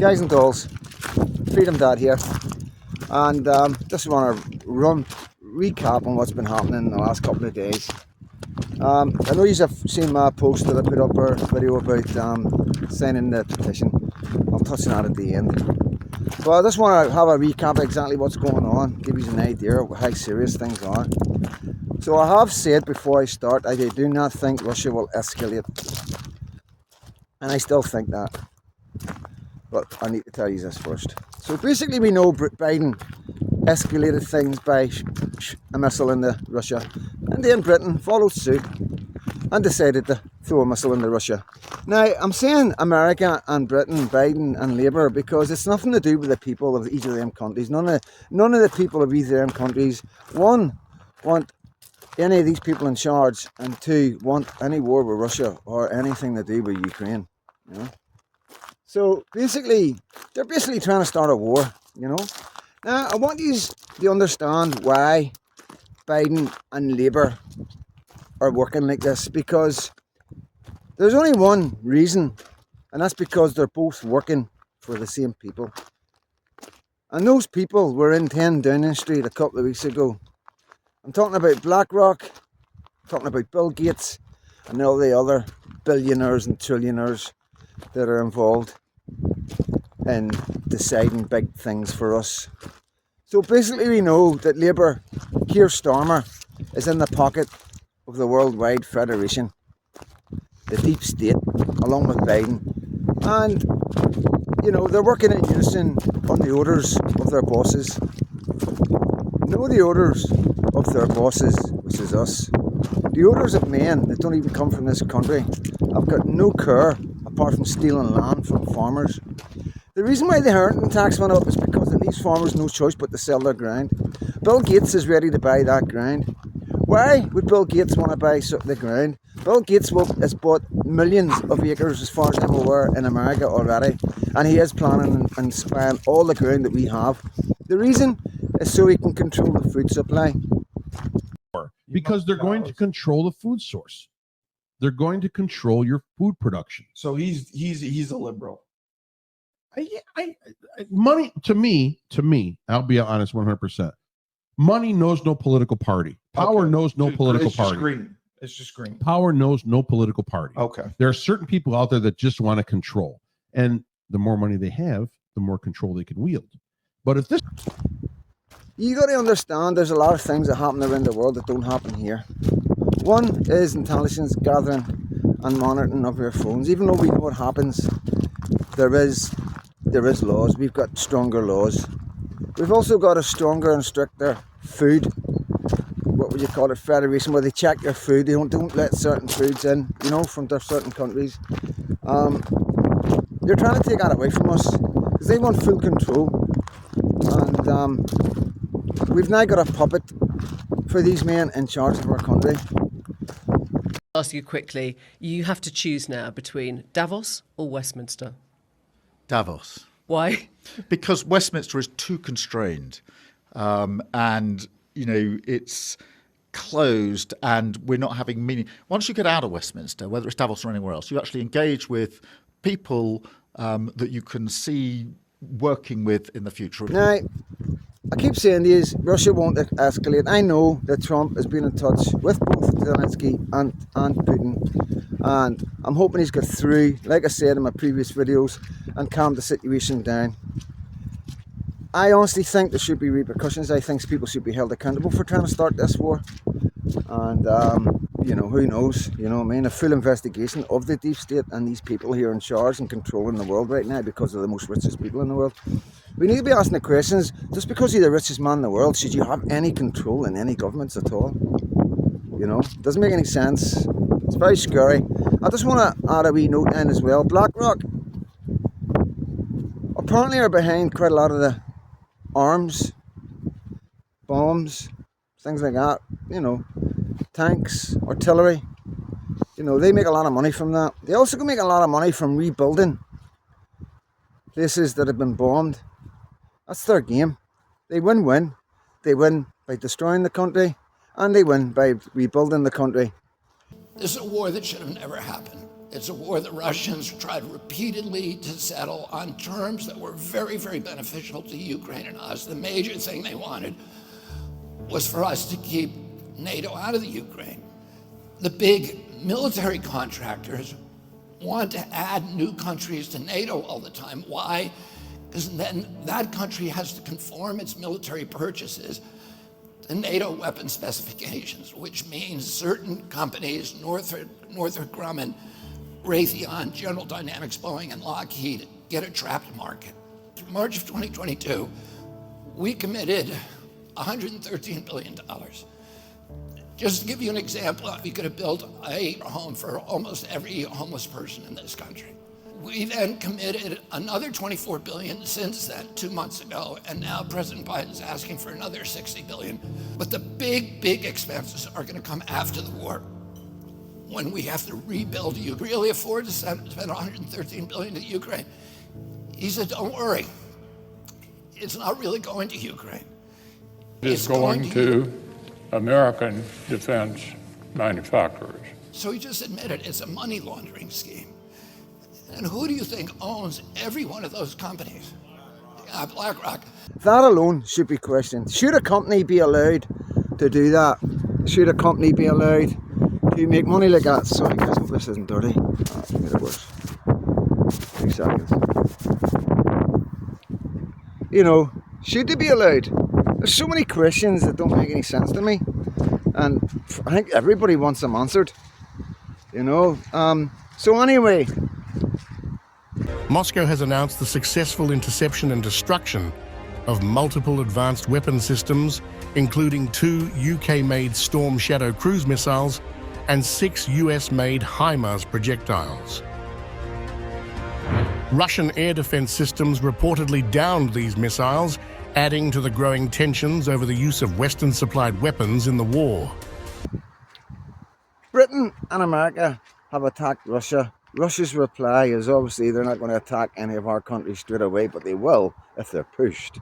Guys and dolls, Freedom Dad here, and just want to recap on what's been happening in the last couple of days. I know you have seen my post that I put up, or video about signing the petition. I'll touch on that at the end. So I just want to have a recap of exactly what's going on, give you an idea of how serious things are. So I have said before I start, I do not think Russia will escalate, and I still think that. But I need to tell you this first. So basically we know Biden escalated things by a missile into Russia, and then Britain followed suit and decided to throw a missile into Russia. Now I'm saying America and Britain, Biden and Labour, because it's nothing to do with the people of each of them countries. None of the people of either of them countries, one, want any of these people in charge, and two, want any war with Russia or anything to do with Ukraine. You know? So basically, they're basically trying to start a war, you know. Now, I want you to understand why Biden and Labour are working like this, because there's only one reason, and that's because they're both working for the same people. And those people were in 10 Downing Street a couple of weeks ago. I'm talking about BlackRock, I'm talking about Bill Gates, and all the other billionaires and trillionaires that are involved in deciding big things for us. So basically we know that Labour, Keir Starmer, is in the pocket of the Worldwide Federation, the deep state, along with Biden. And, you know, they're working in unison on the orders of their bosses. No, the orders of their bosses, which is us. The orders of men that don't even come from this country have got no care apart from stealing land from farmers. The reason why the inheritance tax went up is because it leaves farmers no choice but to sell their ground. Bill Gates is ready to buy that ground. Why would Bill Gates want to buy the ground? Bill Gates has bought millions of acres, as far as I'm aware, in America already, and he is planning on buying all the ground that we have. The reason is so he can control the food supply. Because they're going to control the food source. They're going to control your food production. So he's a liberal. Money to me, I'll be honest, 100%. Money knows no political party. Power knows no political party. It's just green. Power knows no political party. Okay. There are certain people out there that just want to control, and the more money they have, the more control they can wield. But if this, you got to understand, there's a lot of things that happen around the world that don't happen here. One is intelligence gathering and monitoring of your phones. Even though we know what happens, there is laws. We've got stronger laws. We've also got a stronger and stricter food, what would you call it, federation, where they check your food. They don't let certain foods in, you know, from certain countries. They're trying to take that away from us because they want full control. And we've now got a puppet for these men in charge of our country. I'll ask you quickly, you have to choose now between Davos or Westminster. Davos. Why? Because Westminster is too constrained, and you know it's closed, and we're not having meaning. Once you get out of Westminster, whether it's Davos or anywhere else, you actually engage with people that you can see working with in the future. Now, I keep saying this, Russia won't escalate. I know that Trump has been in touch with both Zelensky and Putin, and I'm hoping he's got through, like I said in my previous videos, and calmed the situation down. I honestly think there should be repercussions. I think people should be held accountable for trying to start this war. And, you know, who knows, you know what I mean, a full investigation of the deep state and these people here in charge and controlling the world right now because they're the most richest people in the world. We need to be asking the questions, just because you're the richest man in the world, should you have any control in any governments at all? You know, it doesn't make any sense. It's very scary. I just want to add a wee note in as well. BlackRock apparently are behind quite a lot of the arms, bombs, things like that, you know, tanks, artillery. You know, they make a lot of money from that. They also can make a lot of money from rebuilding places that have been bombed. That's their game. They win-win. They win by destroying the country, and they win by rebuilding the country. This is a war that should have never happened. It's a war the Russians tried repeatedly to settle on terms that were very, very beneficial to Ukraine and us. The major thing they wanted was for us to keep NATO out of the Ukraine. The big military contractors want to add new countries to NATO all the time. Why? Because then that country has to conform its military purchases to NATO weapon specifications, which means certain companies, Northrop Grumman, Raytheon, General Dynamics, Boeing, and Lockheed, get a trapped market. In March of 2022, we committed $113 billion. Just to give you an example, we could have built a home for almost every homeless person in this country. We then committed another $24 billion since then, 2 months ago, and now President Biden's asking for another $60 billion. But the big, big expenses are going to come after the war, when we have to rebuild Ukraine. Really afford to spend $113 billion to Ukraine? He said, don't worry, it's not really going to Ukraine. It's going to American defense manufacturers. So he just admitted it's a money laundering scheme. And who do you think owns every one of those companies? BlackRock. That alone should be questioned. Should a company be allowed to do that? Should a company be allowed to make money like that? Sorry guys, hope this isn't dirty. Let's get it worse. 2 seconds. You know, should they be allowed? There's so many questions that don't make any sense to me, and I think everybody wants them answered, you know. So anyway, Moscow has announced the successful interception and destruction of multiple advanced weapon systems, including 2 UK-made Storm Shadow cruise missiles and 6 US-made HIMARS projectiles. Russian air defense systems reportedly downed these missiles, adding to the growing tensions over the use of Western-supplied weapons in the war. Britain and America have attacked Russia. Russia's reply is obviously they're not going to attack any of our countries straight away, but they will if they're pushed.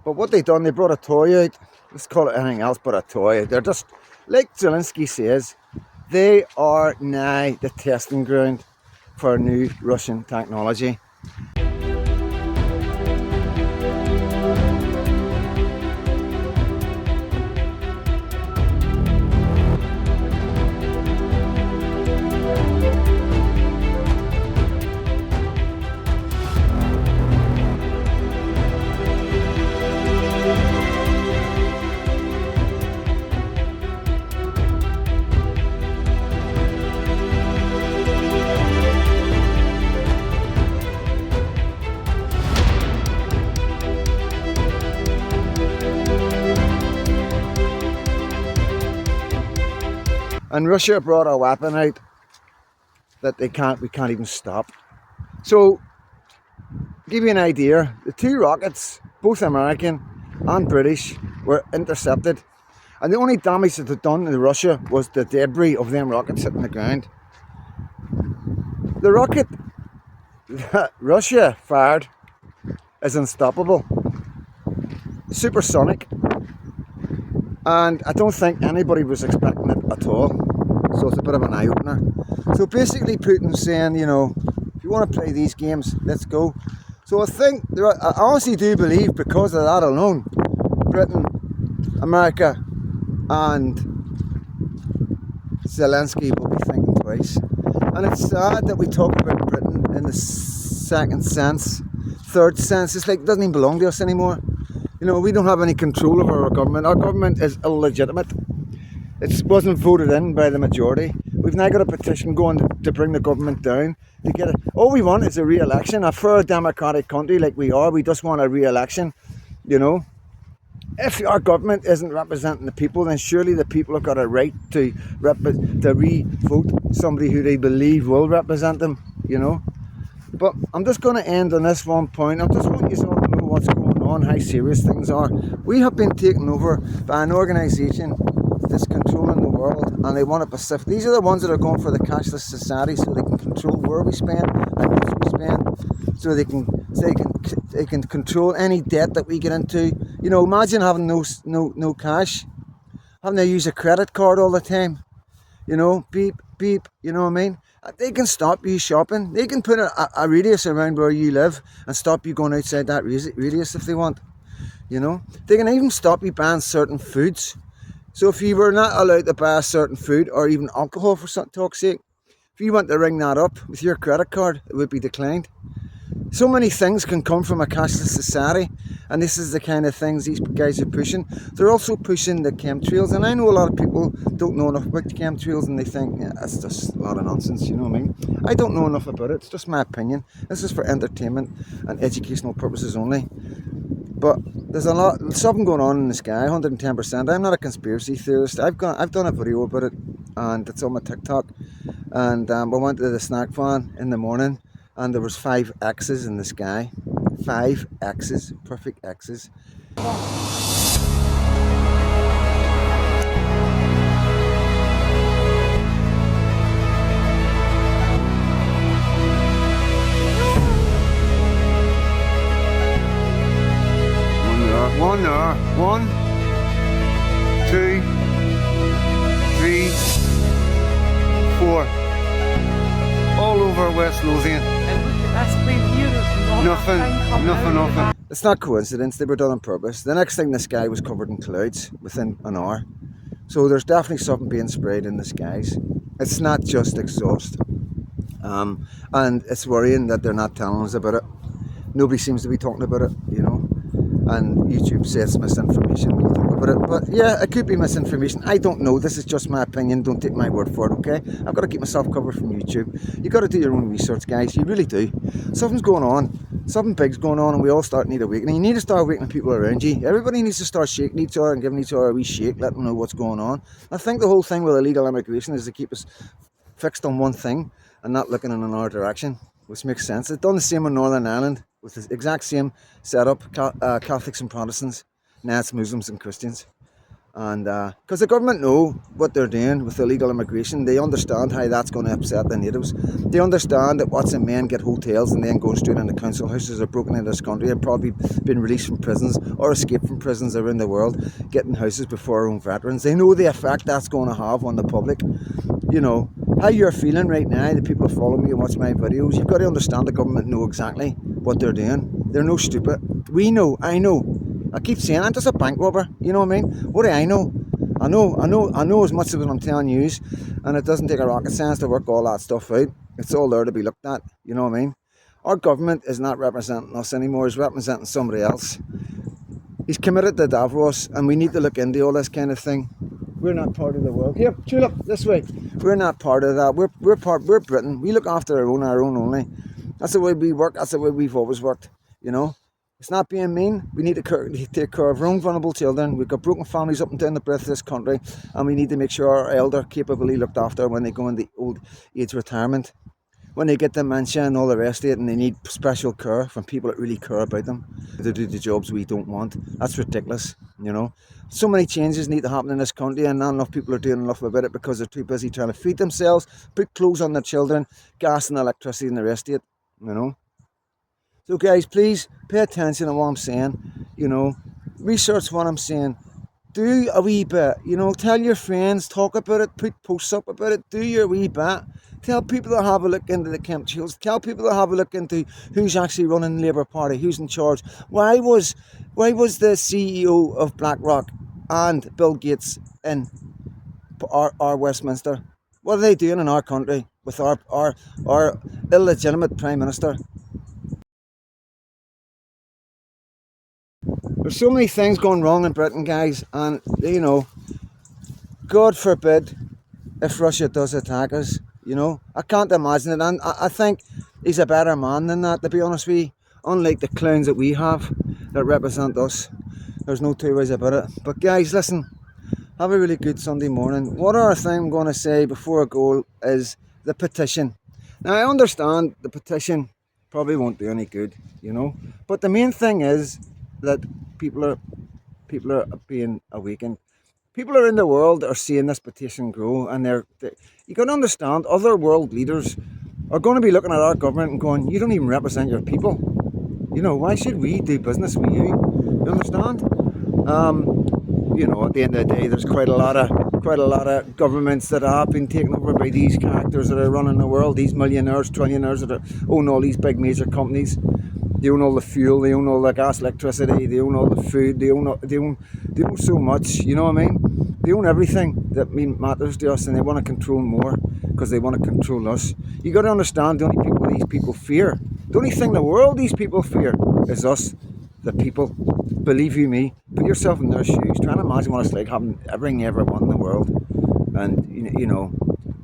But what they've done, they brought a toy out. Let's call it anything else but a toy. They're just, like Zelensky says, they are now the testing ground for new Russian technology. And Russia brought a weapon out that we can't even stop. So, to give you an idea, the 2 rockets, both American and British, were intercepted. And the only damage that they'd done in Russia was the debris of them rockets hitting the ground. The rocket that Russia fired is unstoppable, supersonic. And I don't think anybody was expecting it at all. So it's a bit of an eye-opener. So basically Putin's saying, you know, if you want to play these games, let's go. So I think, I honestly do believe because of that alone, Britain, America and Zelensky will be thinking twice. And it's sad that we talk about Britain in the second sense, third sense. It's like it doesn't even belong to us anymore. You know, we don't have any control over our government. Our government is illegitimate. It wasn't voted in by the majority. We've now got a petition going to bring the government down. To get it. All we want is a re-election. For a democratic country like we are, we just want a re-election, you know. If our government isn't representing the people, then surely the people have got a right to re-vote somebody who they believe will represent them, you know. But I'm just going to end on this one point. I just want you all to know what's going on, how serious things are. We have been taken over by an organisation that's controlling the world, and they want to Pacific. These are the ones that are going for the cashless society, so they can control where we spend, how much we spend, so they can control any debt that we get into. You know, imagine having no cash, having to use a credit card all the time. You know, be beep, you know what I mean? They can stop you shopping. They can put a radius around where you live and stop you going outside that radius if they want, you know? They can even stop you buying certain foods. So if you were not allowed to buy a certain food or even alcohol for some talk's sake, if you want to ring that up with your credit card, it would be declined. So many things can come from a cashless society, and this is the kind of things these guys are pushing. They're also pushing the chemtrails, and I know a lot of people don't know enough about the chemtrails and they think, yeah, that's just a lot of nonsense, you know what I mean? I don't know enough about it, it's just my opinion. This is for entertainment and educational purposes only. But there's something going on in the sky, 110%. I'm not a conspiracy theorist. I've done a video about it, and it's on my TikTok. And I went to the snack van in the morning, and there was 5 X's in the sky. 5 X's, perfect X's. One there, 1, 2, 3, 4. All over West Lothian. Nothing. It's not coincidence, they were done on purpose. The next thing, the sky was covered in clouds within an hour. So there's definitely something being sprayed in the skies. It's not just exhaust. And it's worrying that they're not telling us about it. Nobody seems to be talking about it, you know. And YouTube says misinformation when you talk about it. But yeah, it could be misinformation. I don't know. This is just my opinion. Don't take my word for it, okay? I've got to keep myself covered from YouTube. You've got to do your own research, guys. You really do. Something's going on. Something big's going on, and we all need awakening. You need to start awakening people around you. Everybody needs to start shaking each other and giving each other a wee shake, letting them know what's going on. I think the whole thing with illegal immigration is to keep us fixed on one thing and not looking in another direction, which makes sense. It's done the same in Northern Ireland with the exact same setup, Catholics and Protestants, now it's Muslims and Christians. And because the government know what they're doing with illegal immigration, they understand how that's going to upset the natives. They understand that watching men get hotels and then going straight into council houses or broken into this country and probably been released from prisons or escaped from prisons around the world, getting houses before our own veterans. They know the effect that's going to have on the public. You know, how you're feeling right now, the people who follow me and watch my videos, you've got to understand the government know exactly what they're doing. They're no stupid. We know, I know. I keep saying, I'm just a bank robber, you know what I mean? What do I know? I know as much as what I'm telling you, and it doesn't take a rocket science to work all that stuff out. It's all there to be looked at, you know what I mean? Our government is not representing us anymore, he's representing somebody else. He's committed to Davos, and we need to look into all this kind of thing. We're not part of the world. Here, tulip, this way. We're not part of that. We're Britain. We look after our own only. That's the way we work. That's the way we've always worked. You know, it's not being mean. We need to take care of our own vulnerable children. We've got broken families up and down the breadth of this country, and we need to make sure our elder capably looked after when they go into old age retirement, when they get dementia and all the rest of it, and they need special care from people that really care about them to do the jobs we don't want. That's ridiculous, you know. So many changes need to happen in this country, and not enough people are doing enough about it because they're too busy trying to feed themselves, put clothes on their children, gas and electricity and the rest of it, you know. So guys, please pay attention to what I'm saying, you know. Research what I'm saying. Do a wee bit, you know, tell your friends, talk about it, put posts up about it, do your wee bit. Tell people to have a look into the chemtrails. Tell people to have a look into who's actually running the Labour Party, who's in charge. Why was the CEO of BlackRock and Bill Gates in our Westminster? What are they doing in our country with our illegitimate Prime Minister? There's so many things going wrong in Britain, guys, and you know, God forbid if Russia does attack us. You know, I can't imagine it, and I think he's a better man than that, to be honest with you. Unlike the clowns that we have that represent us, there's no two ways about it. But guys, listen, have a really good Sunday morning. One other thing I'm going to say before I go is the petition. Now, I understand the petition probably won't do any good, you know, but the main thing is that people are being awakened. People around the world are seeing this petition grow, and you can understand other world leaders are going to be looking at our government and going, you don't even represent your people. You know, why should we do business with you? You understand? You know, at the end of the day, there's quite a lot of quite a lot of governments that have been taken over by these characters that are running the world, these millionaires, trillionaires that are own all these big major companies. They own all the fuel, they own all the gas, electricity, they own all the food, they own so much, you know what I mean? They own everything that matters to us, and they want to control more because they want to control us. You got to understand, the only people these people fear, the only thing in the world these people fear is us, the people. Believe you me, put yourself in their shoes. Try and imagine what it's like having everything you ever want in the world. And, you know,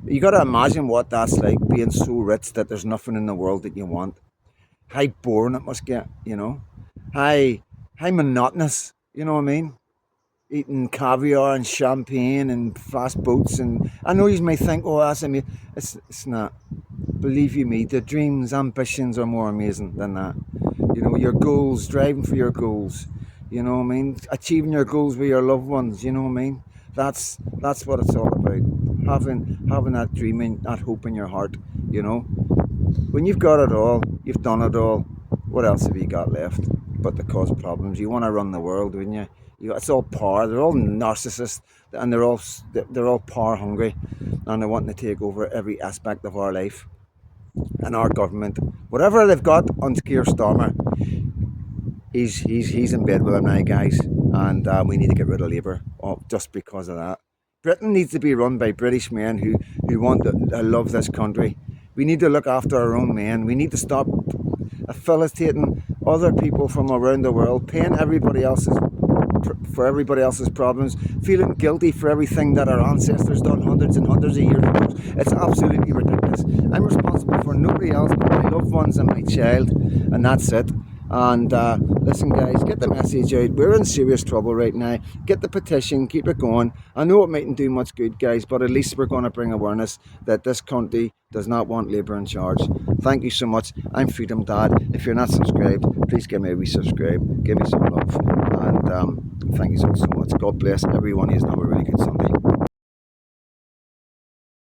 you got to imagine what that's like, being so rich that there's nothing in the world that you want. How boring it must get, you know. How monotonous, you know what I mean? Eating caviar and champagne and fast boats. And I know you may think, oh, that's amazing. It's not. Believe you me, the dreams, ambitions are more amazing than that. You know, your goals, driving for your goals. You know what I mean? Achieving your goals with your loved ones, you know what I mean? That's what it's all about. Having that dream and that hope in your heart, you know? When you've got it all, you've done it all, what else have you got left but to cause problems? You want to run the world, wouldn't you? It's all power. They're all narcissists, and they're all power hungry, and they're wanting to take over every aspect of our life. And our government, whatever they've got on Keir Starmer, he's in bed with them now, guys, and we need to get rid of Labour just because of that. Britain needs to be run by British men who want to love this country. We need to look after our own men. We need to stop affiliating other people from around the world, paying for everybody else's problems, feeling guilty for everything that our ancestors done hundreds and hundreds of years ago. It's absolutely ridiculous. I'm responsible for nobody else but my loved ones and my child, and that's it. And listen, guys, get the message out. We're in serious trouble right now. Get the petition, keep it going. I know it mightn't do much good, guys, but at least we're going to bring awareness that this country does not want Labour in charge. Thank you so much. I'm Freedom Dad. If you're not subscribed, please give me a wee subscribe. Give me some love. And thank you so much. God bless everyone. Have a really good Sunday.